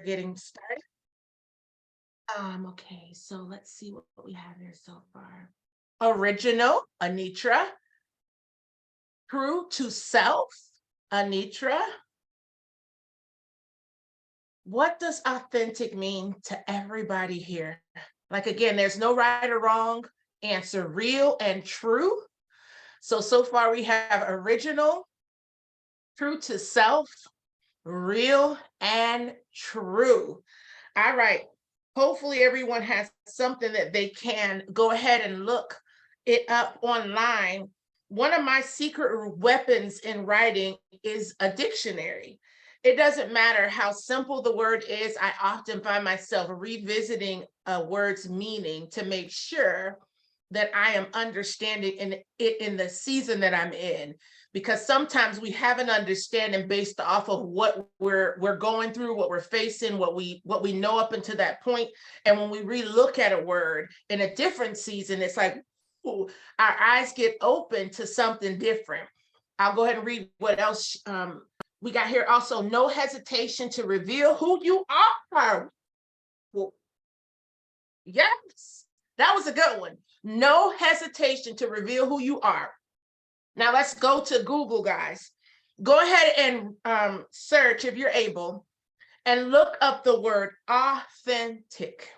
getting started. Okay, so let's see what we have here so far. Original, Anitra. True to self, Anitra. What does authentic mean to everybody here? Like, again, there's no right or wrong answer, real and true. So far we have original, true to self, real and true. All right. Hopefully everyone has something that they can go ahead and look it up online. One of my secret weapons in writing is a dictionary. It doesn't matter how simple the word is. I often find myself revisiting a word's meaning to make sure that I am understanding it in the season that I'm in, because sometimes we have an understanding based off of what we're going through, what we're facing, what we know up until that point. And when we relook at a word in a different season, it's like, ooh, our eyes get open to something different. I'll go ahead and read what else we got here. Also, no hesitation to reveal who you are. Well, yes, that was a good one. No hesitation to reveal who you are. Now let's go to Google, guys. Go ahead and search, if you're able, and look up the word authentic.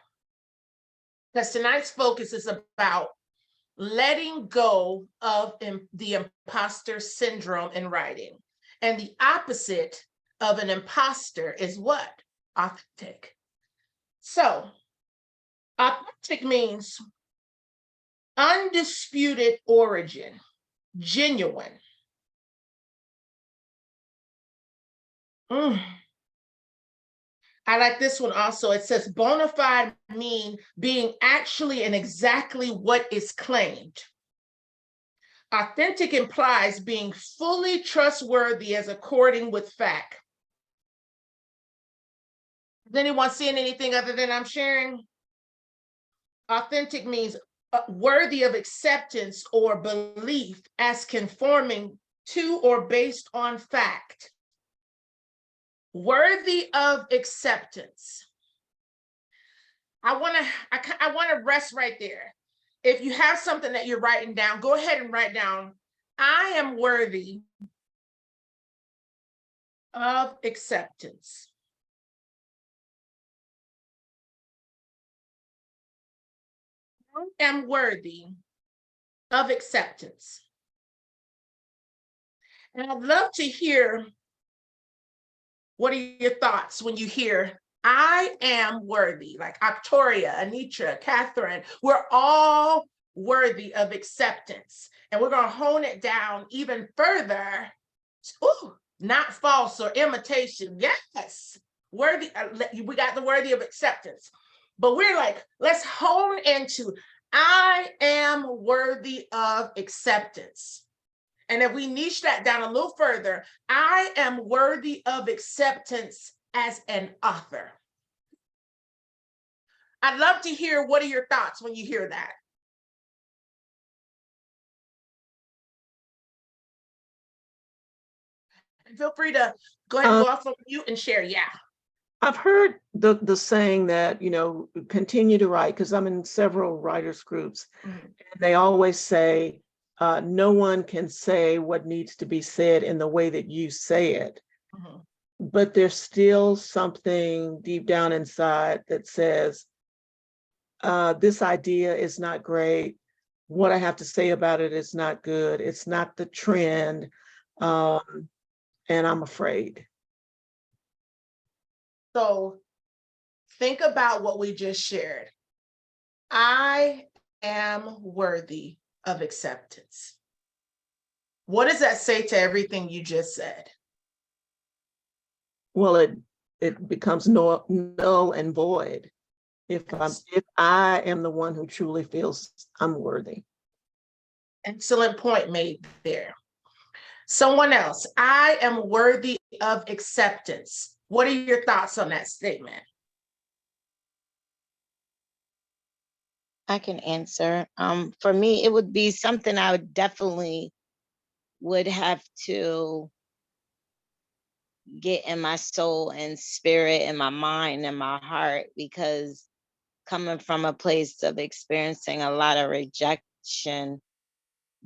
Because tonight's focus is about letting go of the imposter syndrome in writing. And the opposite of an imposter is what? Authentic. So, authentic means undisputed origin, genuine. I like this one also. It says bona fide mean being actually and exactly what is claimed. Authentic implies being fully trustworthy as according with fact. Is anyone seeing anything other than I'm sharing? Authentic means worthy of acceptance or belief as conforming to or based on fact. Worthy of acceptance. I want to rest right there. If you have something that you're writing down, go ahead and write down, I am worthy of acceptance. I am worthy of acceptance. And I'd love to hear, what are your thoughts when you hear, I am worthy? Like Octoria, Anitra, Catherine, we're all worthy of acceptance. And we're going to hone it down even further. Ooh, not false or imitation. Yes, worthy. We got the worthy of acceptance. But we're like, let's hone into, I am worthy of acceptance. And if we niche that down a little further, I am worthy of acceptance as an author. I'd love to hear, what are your thoughts when you hear that? And feel free to go ahead and go off on mute and share. Yeah. I've heard the saying that, continue to write, because I'm in several writers groups, and they always say, no one can say what needs to be said in the way that you say it. But there's still something deep down inside that says, this idea is not great. What I have to say about it is not good. It's not the trend. And I'm afraid. So think about what we just shared. I am worthy of acceptance. What does that say to everything you just said? Well, it becomes null and void if I am the one who truly feels I'm worthy. Excellent point made there. Someone else, I am worthy of acceptance. What are your thoughts on that statement? I can answer. For me, it would be something I would definitely have to get in my soul and spirit and my mind and my heart, because coming from a place of experiencing a lot of rejection,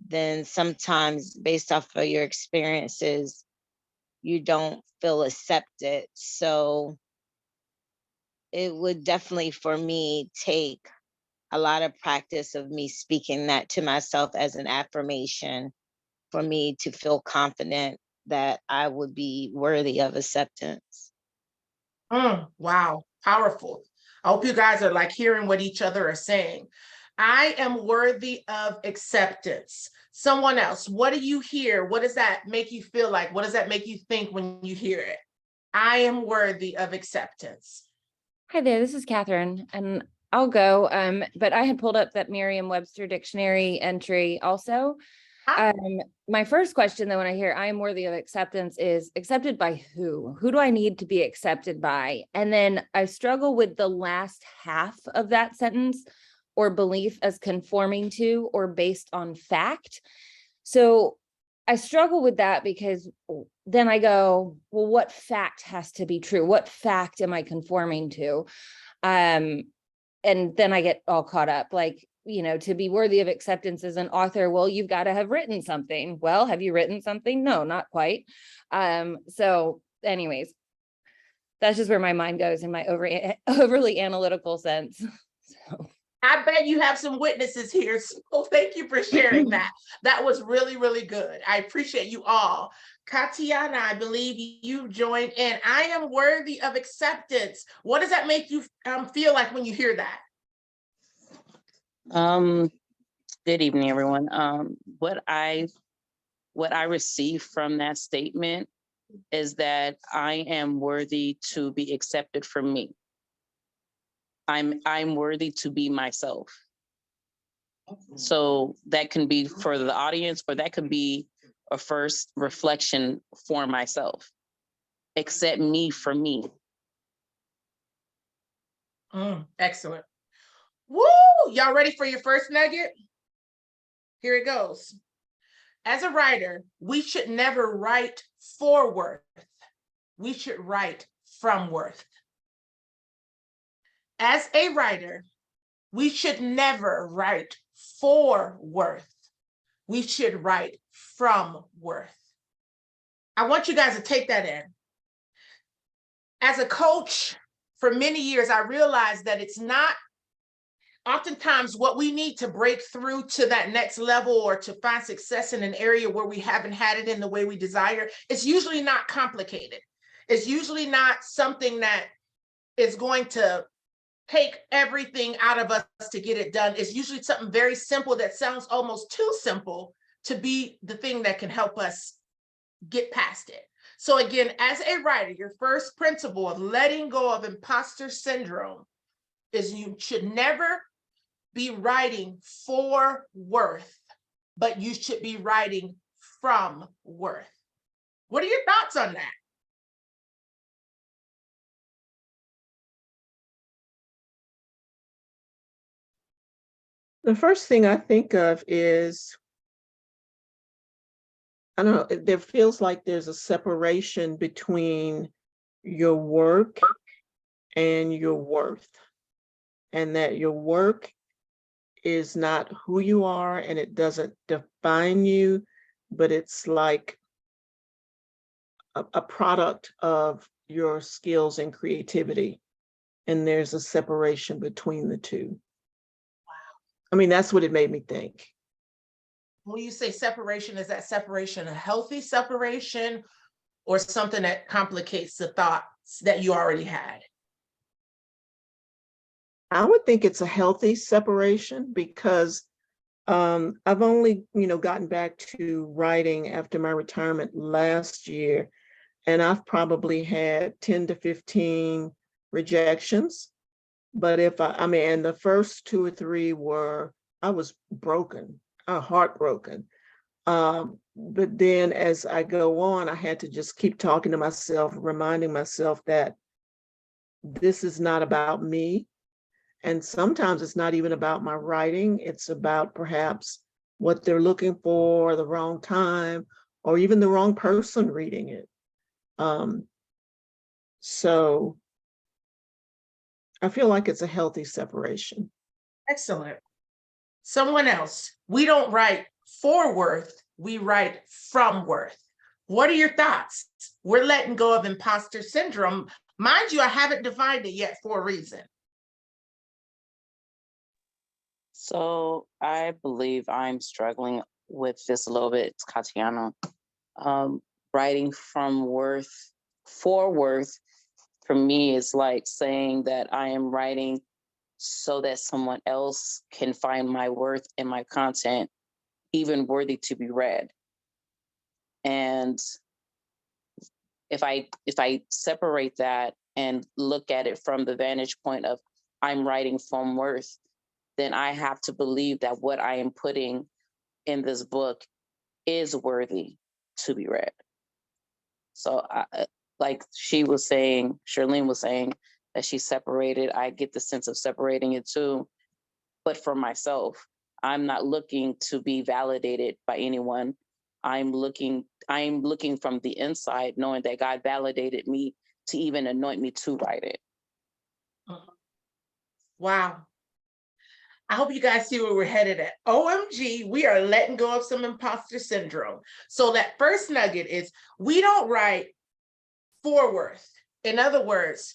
then sometimes based off of your experiences, you don't feel accepted. So it would definitely, for me, take a lot of practice of me speaking that to myself as an affirmation for me to feel confident that I would be worthy of acceptance. Wow, powerful. I hope you guys are like hearing what each other are saying. I am worthy of acceptance. Someone else, what do you hear? What does that make you feel like? What does that make you think when you hear it? I am worthy of acceptance. Hi there, this is Catherine, and I'll go. But I had pulled up that Merriam-Webster dictionary entry also. My first question, though, when I hear I am worthy of acceptance, is accepted by who? Who do I need to be accepted by? And then I struggle with the last half of that sentence, or belief as conforming to or based on fact. So I struggle with that because then I go, well, what fact has to be true? What fact am I conforming to? And then I get all caught up, like, to be worthy of acceptance as an author, well, you've got to have written something. Well, have you written something? No, not quite. So anyways, that's just where my mind goes in my overly analytical sense. So. I bet you have some witnesses here. So thank you for sharing that. That was really, really good. I appreciate you all. Katiana, I believe you joined in. I am worthy of acceptance. What does that make you feel like when you hear that? Good evening, everyone. What I receive from that statement is that I am worthy to be accepted for me. I'm worthy to be myself. So that can be for the audience, or that could be a first reflection for myself. Accept me for me. Excellent. Woo! Y'all ready for your first nugget? Here it goes. As a writer, we should never write for worth. We should write from worth. As a writer, we should never write for worth. We should write from worth. I want you guys to take that in. As a coach, for many years, I realized that it's not oftentimes what we need to break through to that next level or to find success in an area where we haven't had it in the way we desire. It's usually not complicated. It's usually not something that is going to take everything out of us to get it done. It's usually something very simple that sounds almost too simple to be the thing that can help us get past it. So again, as a writer, your first principle of letting go of imposter syndrome is you should never be writing for worth, but you should be writing from worth. What are your thoughts on that? The first thing I think of is, I don't know, there feels like there's a separation between your work and your worth, and that your work is not who you are and it doesn't define you, but it's like a product of your skills and creativity. And there's a separation between the two. I mean, that's what it made me think. When you say separation, is that separation a healthy separation or something that complicates the thoughts that you already had? I would think it's a healthy separation because I've only, gotten back to writing after my retirement last year, and I've probably had 10 to 15 rejections. But and the first 2 or 3 I was broken, heartbroken. But then as I go on, I had to just keep talking to myself, reminding myself that this is not about me. And sometimes it's not even about my writing. It's about perhaps what they're looking for, the wrong time, or even the wrong person reading it. So I feel like it's a healthy separation. Excellent. Someone else. We don't write for worth, we write from worth. What are your thoughts? We're letting go of imposter syndrome. Mind you, I haven't defined it yet for a reason. So I believe I'm struggling with this a little bit, Katiana. Writing from worth for worth for me is like saying that I am writing so that someone else can find my worth and my content even worthy to be read. And if I separate that and look at it from the vantage point of I'm writing from worth, then I have to believe that what I am putting in this book is worthy to be read. So like Charlene was saying that she separated, I get the sense of separating it too, but for myself, I'm not looking to be validated by anyone. I'm looking from the inside, knowing that God validated me to even anoint me to write it. Wow. I hope you guys see where we're headed at. OMG, we are letting go of some imposter syndrome. So that first nugget is we don't write for worth. In other words,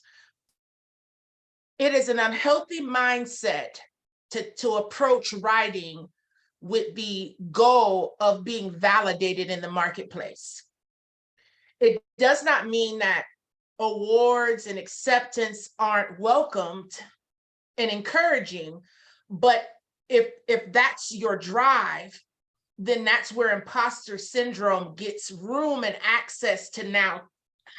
it is an unhealthy mindset to approach writing with the goal of being validated in the marketplace. It does not mean that awards and acceptance aren't welcomed and encouraging, but if that's your drive, then that's where imposter syndrome gets room and access to now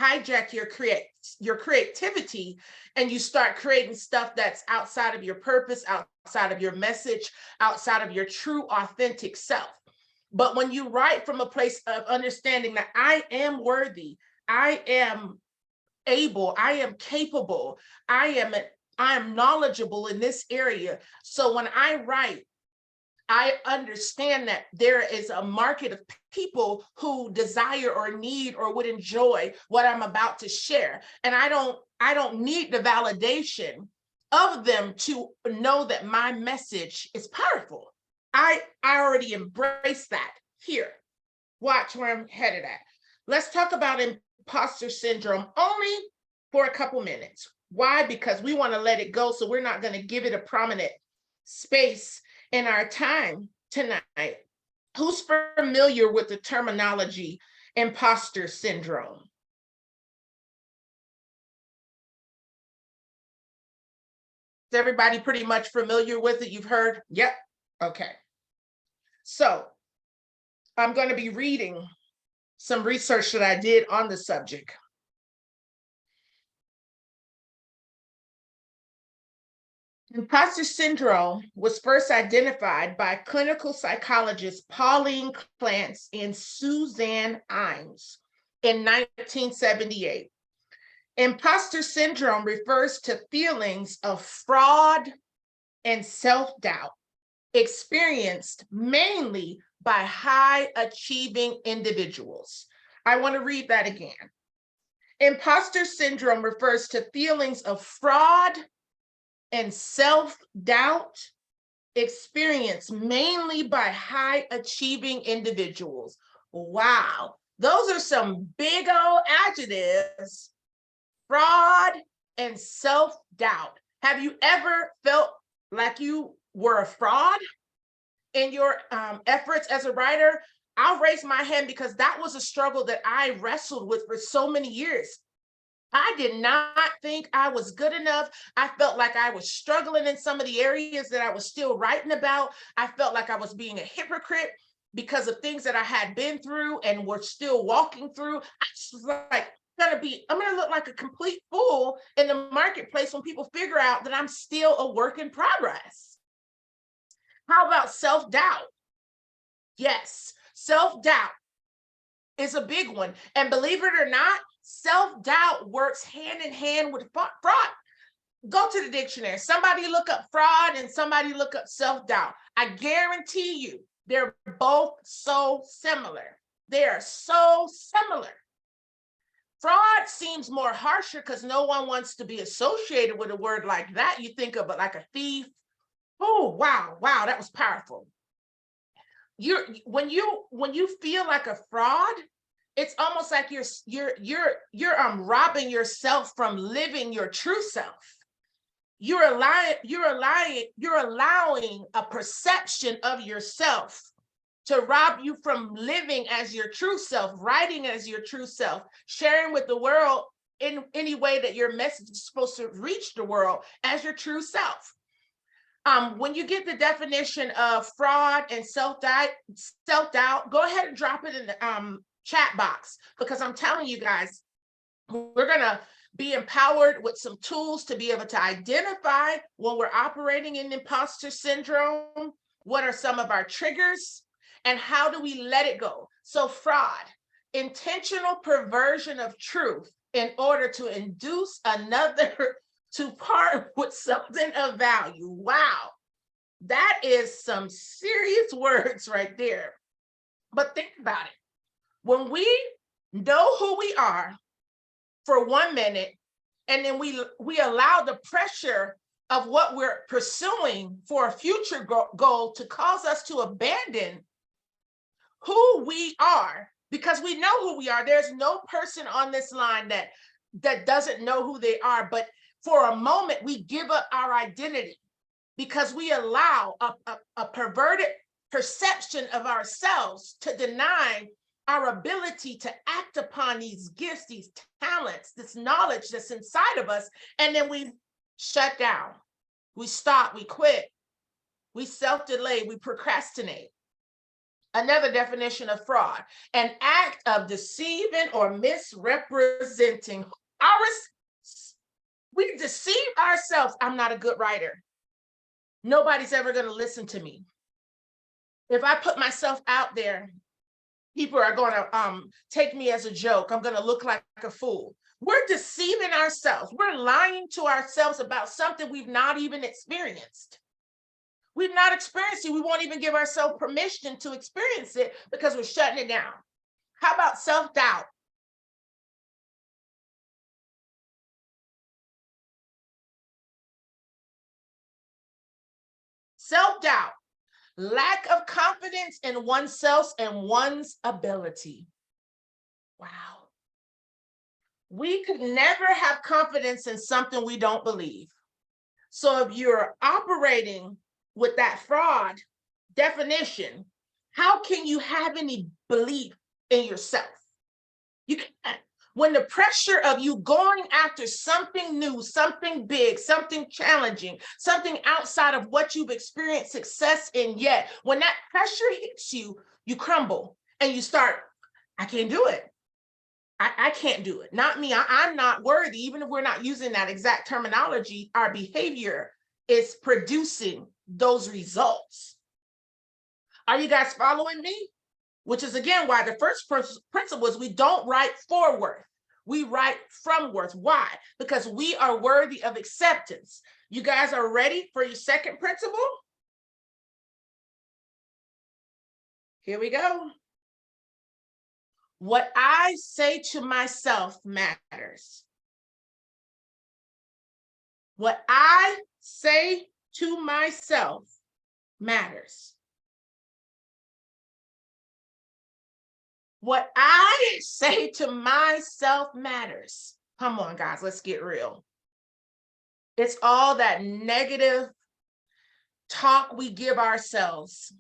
hijack your creativity, and you start creating stuff that's outside of your purpose, outside of your message, outside of your true authentic self. But when you write from a place of understanding that I am worthy, I am able, I am capable, I am knowledgeable in this area. So when I write, I understand that there is a market of people who desire or need or would enjoy what I'm about to share. And I don't need the validation of them to know that my message is powerful. I already embrace that here. Watch where I'm headed at. Let's talk about imposter syndrome only for a couple minutes. Why? Because we want to let it go, so we're not going to give it a prominent space in our time tonight. Who's familiar with the terminology imposter syndrome? Is everybody pretty much familiar with it? You've heard? Yep. Okay. So I'm going to be reading some research that I did on the subject. Imposter syndrome was first identified by clinical psychologists Pauline Clance and Suzanne Imes in 1978. Imposter syndrome refers to feelings of fraud and self-doubt experienced mainly by high-achieving individuals. I want to read that again. Imposter syndrome refers to feelings of fraud and self-doubt experienced mainly by high-achieving individuals. Wow, those are some big old adjectives. Fraud and self-doubt. Have you ever felt like you were a fraud in your efforts as a writer? I'll raise my hand because that was a struggle that I wrestled with for so many years. I did not think I was good enough. I felt like I was struggling in some of the areas that I was still writing about. I felt like I was being a hypocrite because of things that I had been through and were still walking through. I just was like, I'm gonna look like a complete fool in the marketplace when people figure out that I'm still a work in progress. How about self-doubt? Yes, self-doubt is a big one. And believe it or not, self-doubt works hand in hand with fraud. Go to the dictionary. Somebody look up fraud and somebody look up self-doubt. I guarantee you, they're both so similar. They are so similar. Fraud seems more harsher because no one wants to be associated with a word like that. You think of it like a thief. Oh, wow, that was powerful. When you feel like a fraud, it's almost like you're robbing yourself from living your true self. You're allowing a perception of yourself to rob you from living as your true self, writing as your true self, sharing with the world in any way that your message is supposed to reach the world as your true self. When you get the definition of fraud and self-doubt, go ahead and drop it in the chat box, because I'm telling you guys, we're gonna be empowered with some tools to be able to identify when we're operating in imposter syndrome, what are some of our triggers, and how do we let it go? So fraud, intentional perversion of truth in order to induce another to part with something of value. Wow, that is some serious words right there. But think about it. When we know who we are for 1 minute, and then we allow the pressure of what we're pursuing for a future goal to cause us to abandon who we are, because we know who we are. There's no person on this line that doesn't know who they are, but for a moment we give up our identity because we allow a perverted perception of ourselves to deny our ability to act upon these gifts, these talents, this knowledge that's inside of us. And then we shut down, we stop, we quit, we self-delay, we procrastinate. Another definition of fraud, an act of deceiving or misrepresenting we deceive ourselves. I'm not a good writer. Nobody's ever going to listen to me. If I put myself out there, people are going to take me as a joke. I'm going to look like a fool. We're deceiving ourselves. We're lying to ourselves about something we've not even experienced. We've not experienced it. We won't even give ourselves permission to experience it because we're shutting it down. How about self-doubt? Self-doubt, lack of confidence in oneself and one's ability. Wow. We could never have confidence in something we don't believe. So if you're operating with that fraud definition, how can you have any belief in yourself? You can't. When the pressure of you going after something new, something big, something challenging, something outside of what you've experienced success in yet, when that pressure hits you, you crumble and you start, I can't do it. I can't do it. Not me. I'm not worthy. Even if we're not using that exact terminology, our behavior is producing those results. Are you guys following me? Which is, again, why the first principle is we don't write for worth. We write from worth. Why? Because we are worthy of acceptance. You guys are ready for your second principle? Here we go. What I say to myself matters. What I say to myself matters. What I say to myself matters. Come on, guys, let's get real. It's all that negative talk we give ourselves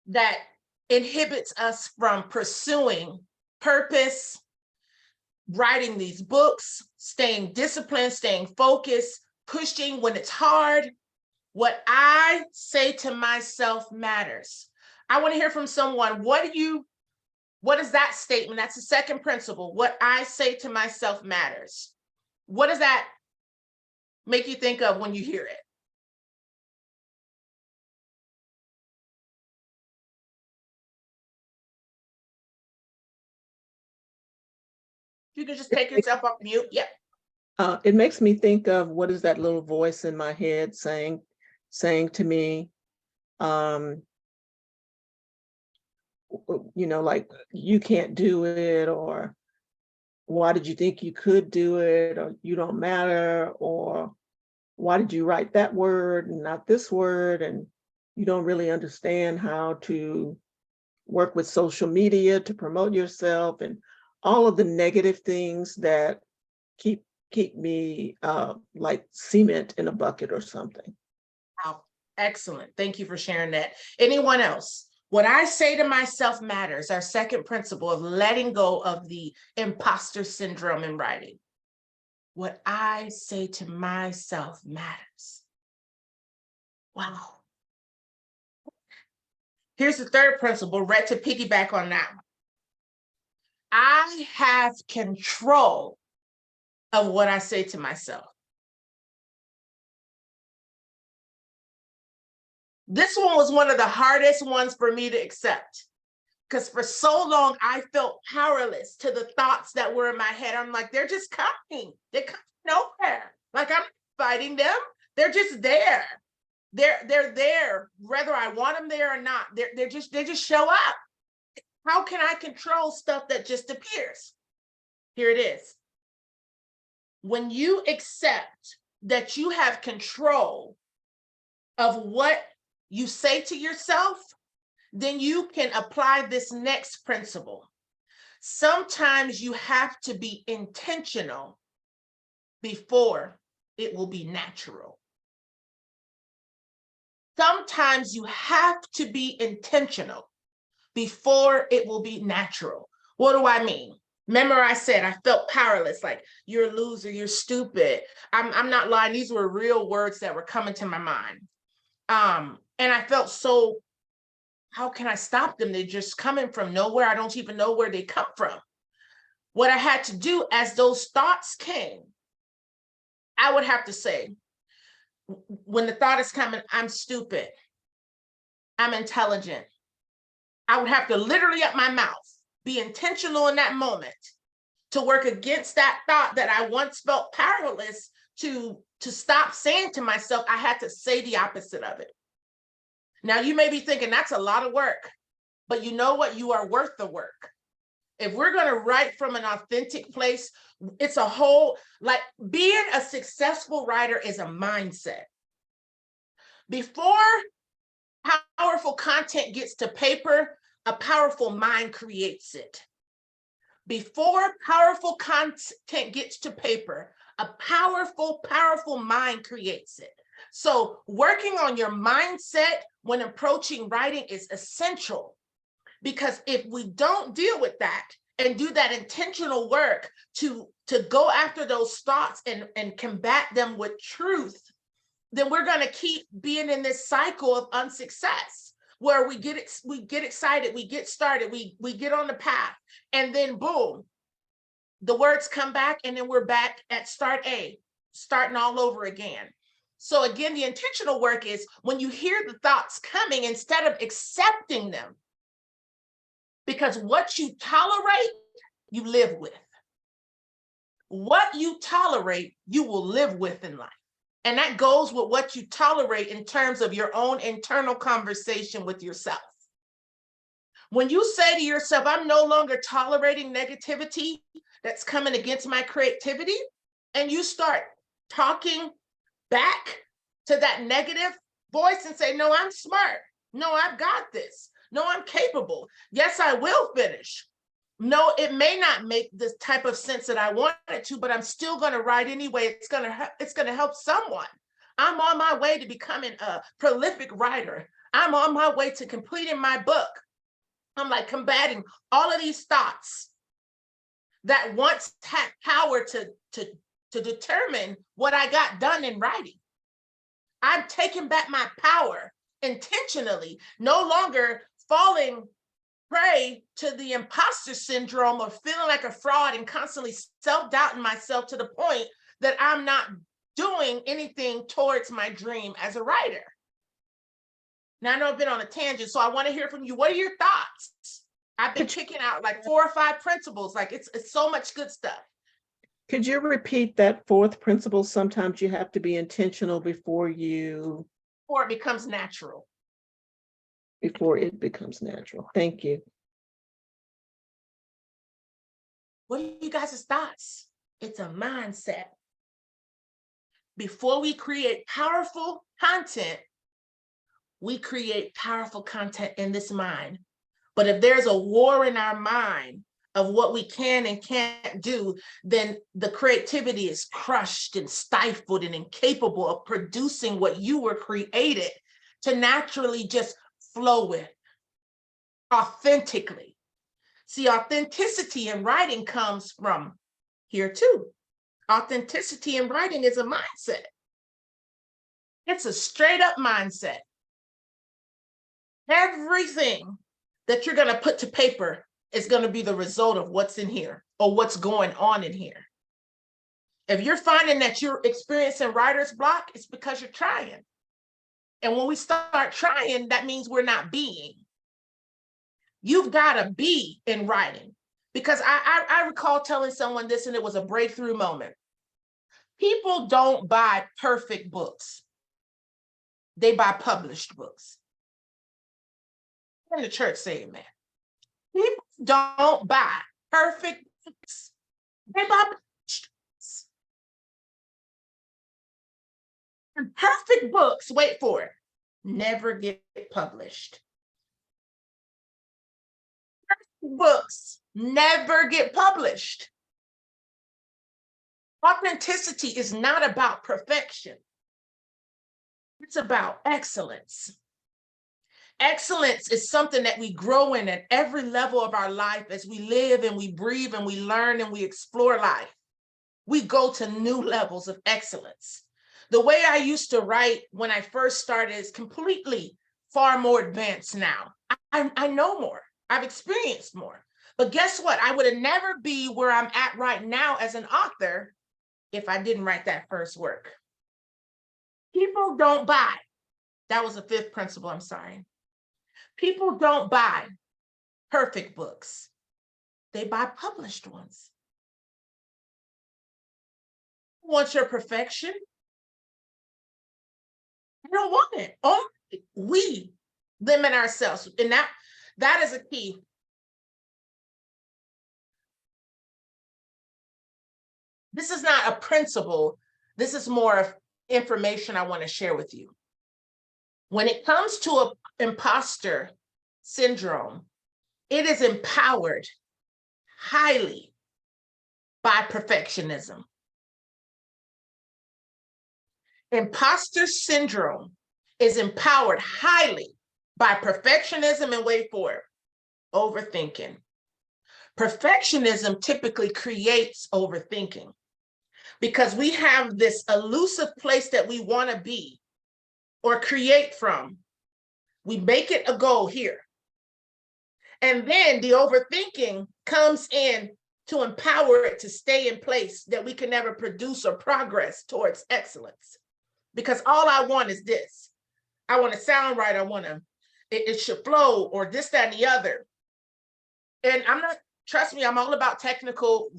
that inhibits us from pursuing purpose, writing these books, staying disciplined, staying focused, pushing when it's hard. What I say to myself matters. I want to hear from someone. What is that statement? That's the second principle. What I say to myself matters. What does that make you think of when you hear it? You can just take yourself off mute. Yep. It makes me think of, what is that little voice in my head saying to me, like, you can't do it, or why did you think you could do it, or you don't matter, or why did you write that word and not this word, and you don't really understand how to work with social media to promote yourself, and all of the negative things that keep me like cement in a bucket or something. Wow, excellent. Thank you for sharing that. Anyone else? What I say to myself matters. Our second principle of letting go of the imposter syndrome in writing. What I say to myself matters. Wow. Here's the third principle, read to piggyback on that one. I have control of what I say to myself. This one was one of the hardest ones for me to accept, because for so long I felt powerless to the thoughts that were in my head. I'm like, they're just coming. They're coming nowhere. Like, I'm fighting them. They're just there. They're there, whether I want them there or not. They just show up. How can I control stuff that just appears? Here it is. When you accept that you have control of what you say to yourself, then you can apply this next principle. Sometimes you have to be intentional before it will be natural. Sometimes you have to be intentional before it will be natural. What do I mean? Remember, I said I felt powerless, like, you're a loser, you're stupid. I'm not lying. These were real words that were coming to my mind. And I felt so, how can I stop them? They're just coming from nowhere. I don't even know where they come from. What I had to do as those thoughts came, I would have to say, when the thought is coming, I'm stupid, I'm intelligent, I would have to literally up my mouth, be intentional in that moment to work against that thought that I once felt powerless to stop saying to myself. I had to say the opposite of it. Now, you may be thinking that's a lot of work, but you know what? You are worth the work. If we're going to write from an authentic place, it's a whole, like, being a successful writer is a mindset. Before powerful content gets to paper, a powerful mind creates it. Before powerful content gets to paper, a powerful mind creates it. So working on your mindset when approaching writing is essential, because if we don't deal with that and do that intentional work to go after those thoughts and combat them with truth, then we're going to keep being in this cycle of unsuccess, where we get excited, we get started, we get on the path, and then boom, the words come back, and then we're back at starting all over again. So again, the intentional work is when you hear the thoughts coming, instead of accepting them, because what you tolerate, you live with. What you tolerate, you will live with in life. And that goes with what you tolerate in terms of your own internal conversation with yourself. When you say to yourself, I'm no longer tolerating negativity that's coming against my creativity, and you start talking back to that negative voice and say, no, I'm smart. No, I've got this. No, I'm capable. Yes, I will finish. No, it may not make the type of sense that I want it to, but I'm still going to write anyway. It's going to help someone. I'm on my way to becoming a prolific writer. I'm on my way to completing my book. I'm like combating all of these thoughts that once had power to determine what I got done in writing. I'm taking back my power intentionally, no longer falling prey to the imposter syndrome of feeling like a fraud and constantly self-doubting myself to the point that I'm not doing anything towards my dream as a writer. Now, I know I've been on a tangent, so I want to hear from you. What are your thoughts? I've been picking out like 4 or 5 principles. Like, it's so much good stuff. Could you repeat that fourth principle? Sometimes you have to be intentional before it becomes natural. Before it becomes natural. Thank you. What are you guys' thoughts? It's a mindset. Before we create powerful content, we create powerful content in this mind. But if there's a war in our mind of what we can and can't do, then the creativity is crushed and stifled and incapable of producing what you were created to naturally just flow with authentically. See, authenticity in writing comes from here too. Authenticity in writing is a mindset. It's a straight up mindset. Everything that you're going to put to paper is going to be the result of what's in here or what's going on in here. If you're finding that you're experiencing writer's block, it's because you're trying. And when we start trying, that means we're not being. You've got to be in writing. Because I recall telling someone this, and it was a breakthrough moment. People don't buy perfect books. They buy published books. In the church, say amen. People don't buy perfect books. They buy published books. And perfect books, wait for it, never get published. Perfect books never get published. Authenticity is not about perfection. It's about excellence. Excellence is something that we grow in at every level of our life as we live and we breathe and we learn and we explore life. We go to new levels of excellence. The way I used to write when I first started is completely far more advanced now. I know more. I've experienced more. But guess what? I would have never be where I'm at right now as an author if I didn't write that first work. People don't buy. That was the fifth principle, I'm sorry. People don't buy perfect books. They buy published ones. You want your perfection? You don't want it. Only we limit ourselves. And that is a key. This is not a principle. This is more of information I want to share with you. When it comes to imposter syndrome, it is empowered highly by perfectionism. Imposter syndrome is empowered highly by perfectionism and wait for it, overthinking. Perfectionism typically creates overthinking because we have this elusive place that we want to be or create from. We make it a goal here. And then the overthinking comes in to empower it to stay in place that we can never produce or progress towards excellence. Because all I want is this. I want to sound right. I want to, it should flow or this, that, and the other. And I'm not, trust me, I'm all about technical,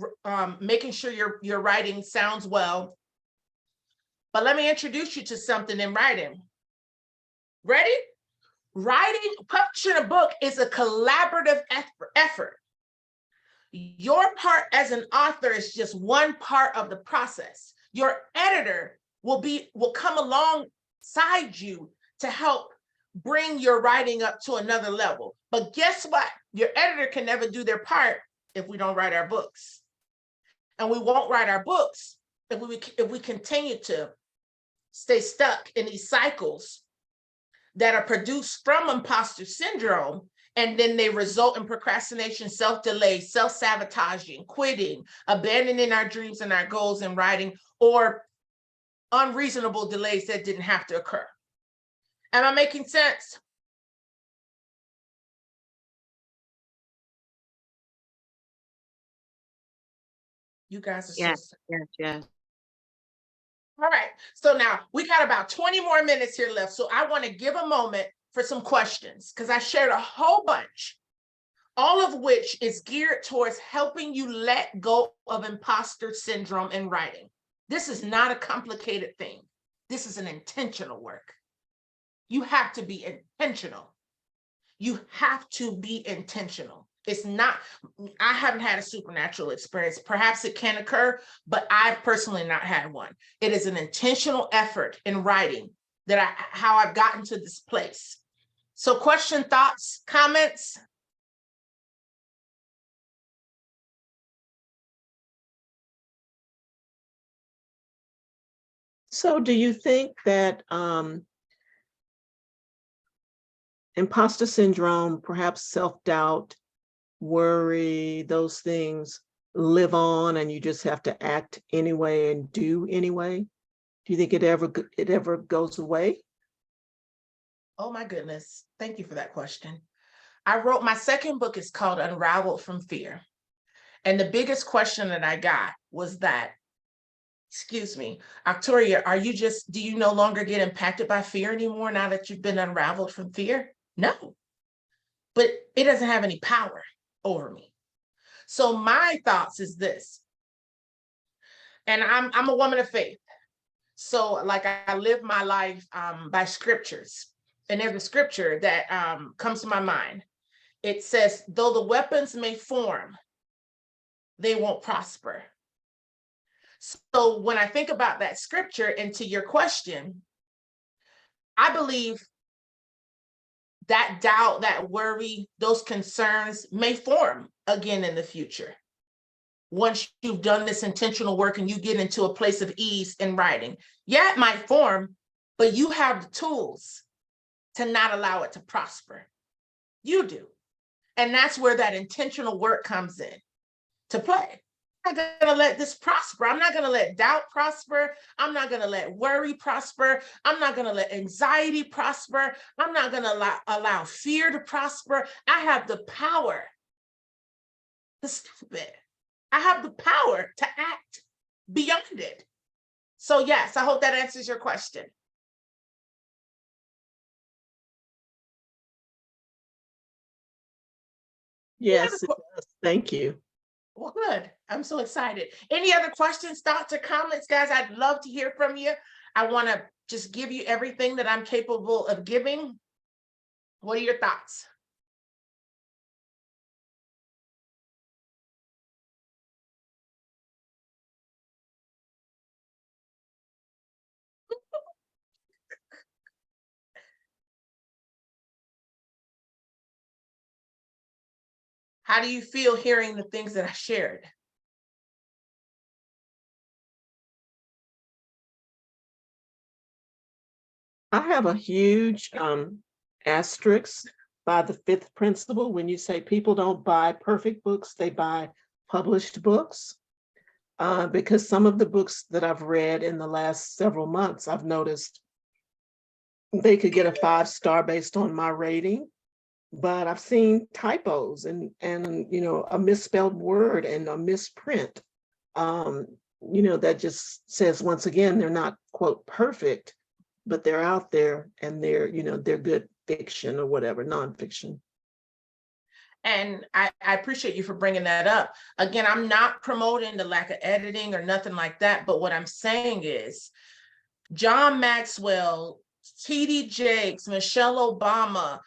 making sure your writing sounds well. But let me introduce you to something in writing. Ready? Writing, publishing a book is a collaborative effort. Your part as an author is just one part of the process. Your editor will come alongside you to help bring your writing up to another level. But guess what? Your editor can never do their part if we don't write our books. And we won't write our books if we continue to stay stuck in these cycles that are produced from imposter syndrome, and then they result in procrastination, self-delay, self-sabotaging, quitting, abandoning our dreams and our goals in writing, or unreasonable delays that didn't have to occur. Am I making sense? You guys are Yes. All right, so now we got about 20 more minutes here left. So I want to give a moment for some questions because I shared a whole bunch, all of which is geared towards helping you let go of imposter syndrome in writing. This is not a complicated thing. This is an intentional work. You have to be intentional. You have to be intentional. It's not, I haven't had a supernatural experience. Perhaps it can occur, but I've personally not had one. It is an intentional effort in writing that how I've gotten to this place. So question, thoughts, comments? So do you think that imposter syndrome, perhaps self-doubt, worry, those things live on and you just have to act anyway and do anyway? Do you think it ever goes away? Oh my goodness. Thank you for that question. I wrote, my second book is called Unraveled from Fear. And the biggest question that I got was that, excuse me, Victoria, do you no longer get impacted by fear anymore now that you've been unraveled from fear? No, but it doesn't have any power over me. So my thoughts is this, and I'm a woman of faith. So like I live my life by scriptures. And there's a scripture that comes to my mind. It says, though the weapons may form, they won't prosper. So when I think about that scripture, and to your question, I believe that doubt, that worry, those concerns may form again in the future. Once you've done this intentional work and you get into a place of ease in writing. Yeah, it might form, but you have the tools to not allow it to prosper. You do. And that's where that intentional work comes in to play. I'm not going to let this prosper. I'm not going to let doubt prosper. I'm not going to let worry prosper. I'm not going to let anxiety prosper. I'm not going to allow fear to prosper. I have the power to stop it. I have the power to act beyond it. So yes, I hope that answers your question. Yes, it does. Thank you. Well, good. I'm so excited. Any other questions, thoughts, or comments, guys? I'd love to hear from you. I want to just give you everything that I'm capable of giving. What are your thoughts? How do you feel hearing the things that I shared? I have a huge asterisk by the fifth principle when you say people don't buy perfect books, they buy published books. Because some of the books that I've read in the last several months, I've noticed they could get a 5-star based on my rating, but I've seen typos and a misspelled word and a misprint. That just says, once again, they're not, quote, perfect, but they're out there and they're good fiction or whatever, nonfiction. And I appreciate you for bringing that up. Again, I'm not promoting the lack of editing or nothing like that, but what I'm saying is John Maxwell, T.D. Jakes, Michelle Obama,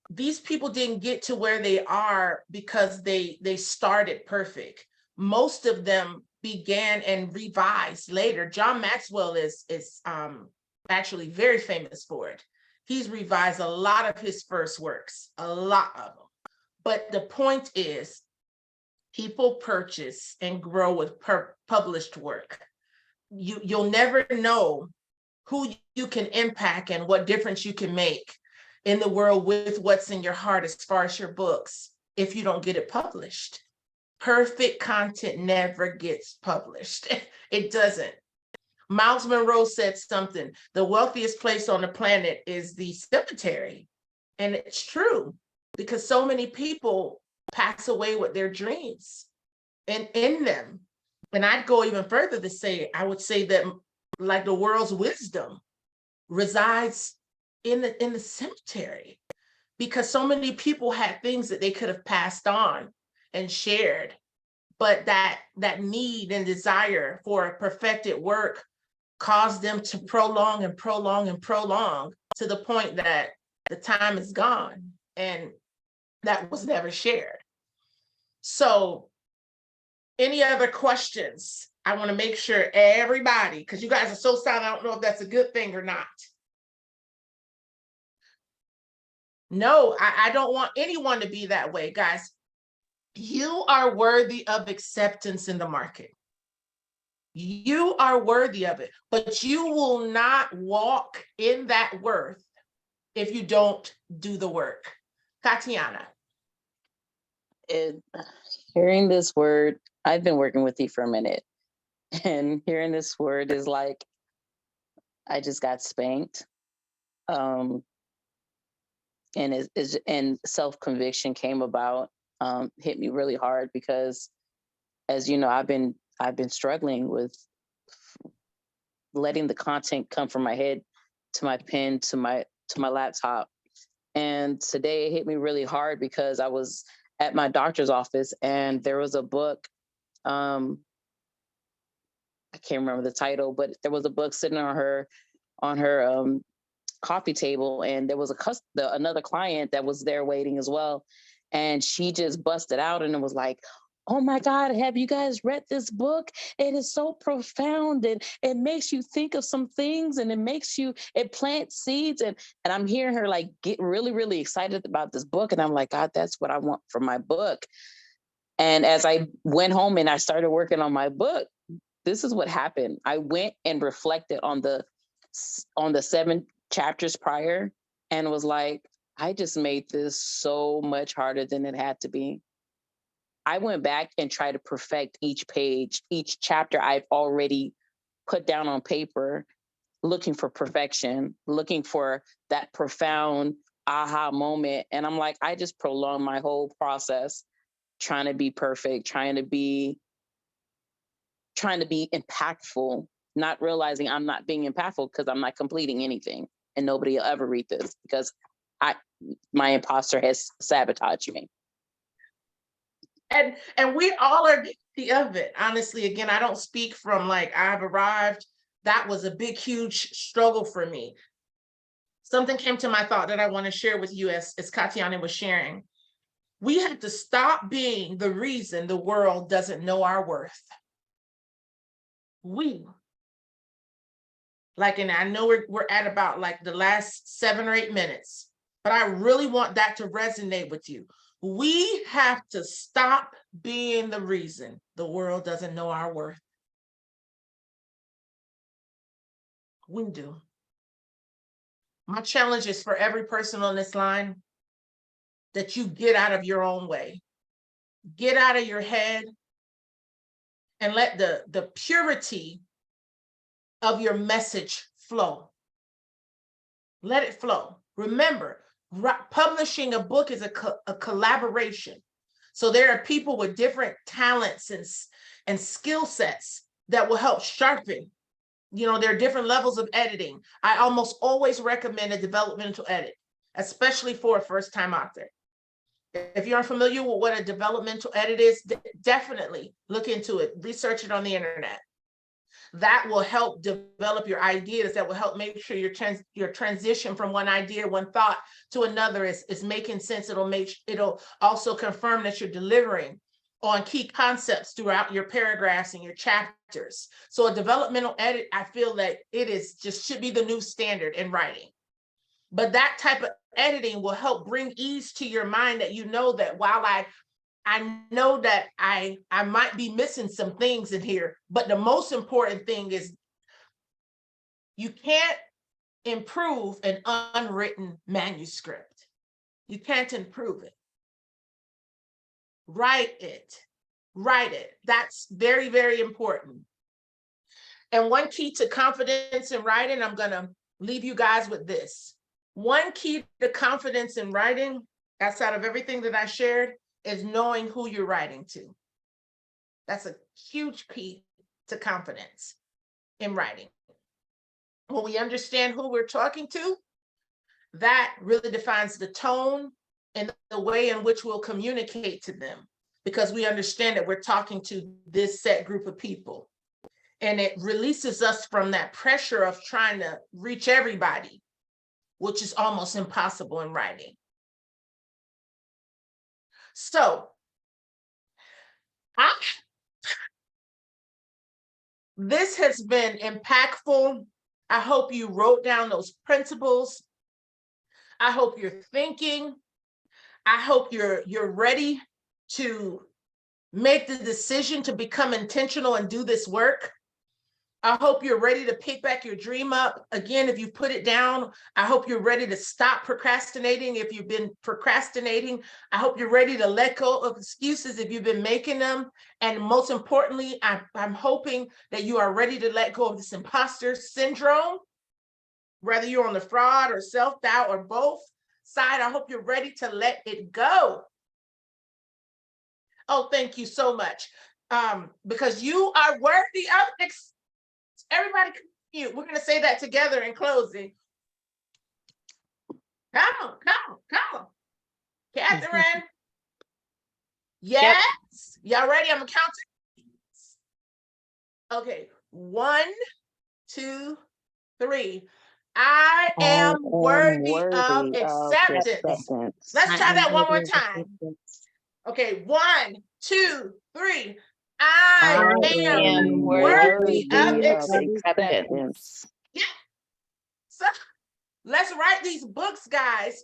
these people didn't get to where they are because they started perfect. Most of them began and revised later. John Maxwell is actually very famous for it. He's revised a lot of his first works, a lot of them. But the point is, people purchase and grow with published work. You'll never know who you can impact and what difference you can make in the world with what's in your heart as far as your books if you don't get it published. Perfect content never gets published. It doesn't. Miles Monroe said something, the wealthiest place on the planet is the cemetery. And it's true, because so many people pass away with their dreams and in them. And I'd go even further to say, I would say that like the world's wisdom resides in the cemetery, because so many people had things that they could have passed on and shared, but that need and desire for a perfected work caused them to prolong and prolong and prolong to the point that the time is gone and that was never shared. So any other questions? I want to make sure everybody, because you guys are so silent, I don't know if that's a good thing or not. No, I don't want anyone to be that way, guys. You are worthy of acceptance in the market. You are worthy of it, but you will not walk in that worth if you don't do the work. Tatiana. Hearing this word, I've been working with you for a minute, and hearing this word is like, I just got spanked. And and self-conviction came about, hit me really hard because, as you know, I've been struggling with letting the content come from my head to my pen to my laptop. And today it hit me really hard because I was at my doctor's office and there was a book. I can't remember the title, but there was a book sitting on her coffee table, and there was another client that was there waiting as well, and she just busted out and it was like, oh my God, have you guys read this book? It is so profound, and it makes you think of some things, and it plants seeds. And I'm hearing her like get really, really excited about this book. And I'm like, God, that's what I want for my book. And as I went home and I started working on my book, this is what happened. I went and reflected on the 7 chapters prior and was like, I just made this so much harder than it had to be. I went back and tried to perfect each page, each chapter I've already put down on paper, looking for perfection, looking for that profound aha moment. And I'm like, I just prolonged my whole process, trying to be perfect, trying to be impactful, not realizing I'm not being impactful because I'm not completing anything, and nobody will ever read this because my imposter has sabotaged me. And we all are guilty of it. Honestly, again, I don't speak from like I've arrived. That was a big, huge struggle for me. Something came to my thought that I want to share with you as Katiana was sharing. We have to stop being the reason the world doesn't know our worth. And I know we're at about like the last 7 or 8 minutes, but I really want that to resonate with you. We have to stop being the reason the world doesn't know our worth. We do. My challenge is for every person on this line that you get out of your own way, get out of your head, and let the purity of your message flow. Let it flow. Remember, publishing a book is a collaboration. So there are people with different talents and skill sets that will help sharpen. There are different levels of editing. I almost always recommend a developmental edit, especially for a first-time author. If you're unfamiliar with what a developmental edit is, definitely look into it, research it on the internet. That will help develop your ideas, that will help make sure your transition from one idea, one thought to another is making sense. It'll also confirm that you're delivering on key concepts throughout your paragraphs and your chapters. So a developmental edit, I feel that should be the new standard in writing. But that type of editing will help bring ease to your mind, that that while I know that I might be missing some things in here, but the most important thing is you can't improve an unwritten manuscript. You can't improve it. Write it. That's very, very important. And one key to confidence in writing, I'm going to leave you guys with this. One key to confidence in writing, outside of everything that I shared, is knowing who you're writing to. That's a huge key to confidence in writing. When we understand who we're talking to, that really defines the tone and the way in which we'll communicate to them, because we understand that we're talking to this set group of people. And it releases us from that pressure of trying to reach everybody, which is almost impossible in writing. So This has been impactful. I hope you wrote down those principles. I hope you're thinking. I hope you're ready to make the decision to become intentional and do this work. I hope you're ready to pick back your dream up. Again, if you put it down, I hope you're ready to stop procrastinating. If you've been procrastinating, I hope you're ready to let go of excuses if you've been making them. And most importantly, I'm hoping that you are ready to let go of this imposter syndrome, whether you're on the fraud or self-doubt or both side. I hope you're ready to let it go. Oh, thank you so much. Because you are worthy of everybody, we're going to say that together in closing. Come on, come on, come on. Catherine. Yes. Yep. Y'all ready? I'm going to count. Okay. 1, 2, 3. I am worthy of acceptance. Let's try that one more time. Okay. 1, 2, 3. I am worthy of acceptance. Yeah. So let's write these books, guys.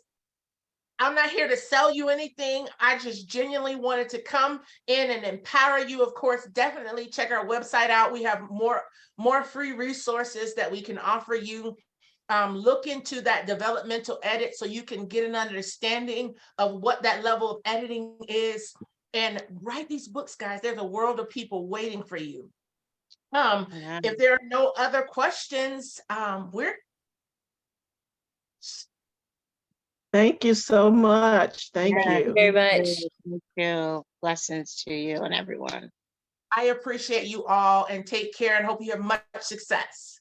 I'm not here to sell you anything. I just genuinely wanted to come in and empower you. Of course, definitely check our website out. We have more free resources that we can offer you. Look into that developmental edit so you can get an understanding of what that level of editing is. And write these books, guys. There's a world of people waiting for you. If there are no other questions, Thank you so much. Thank you very much. Thank you. Blessings to you and everyone. I appreciate you all, and take care, and hope you have much success.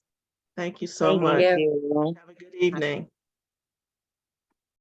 Thank you so much. You. Have a good evening.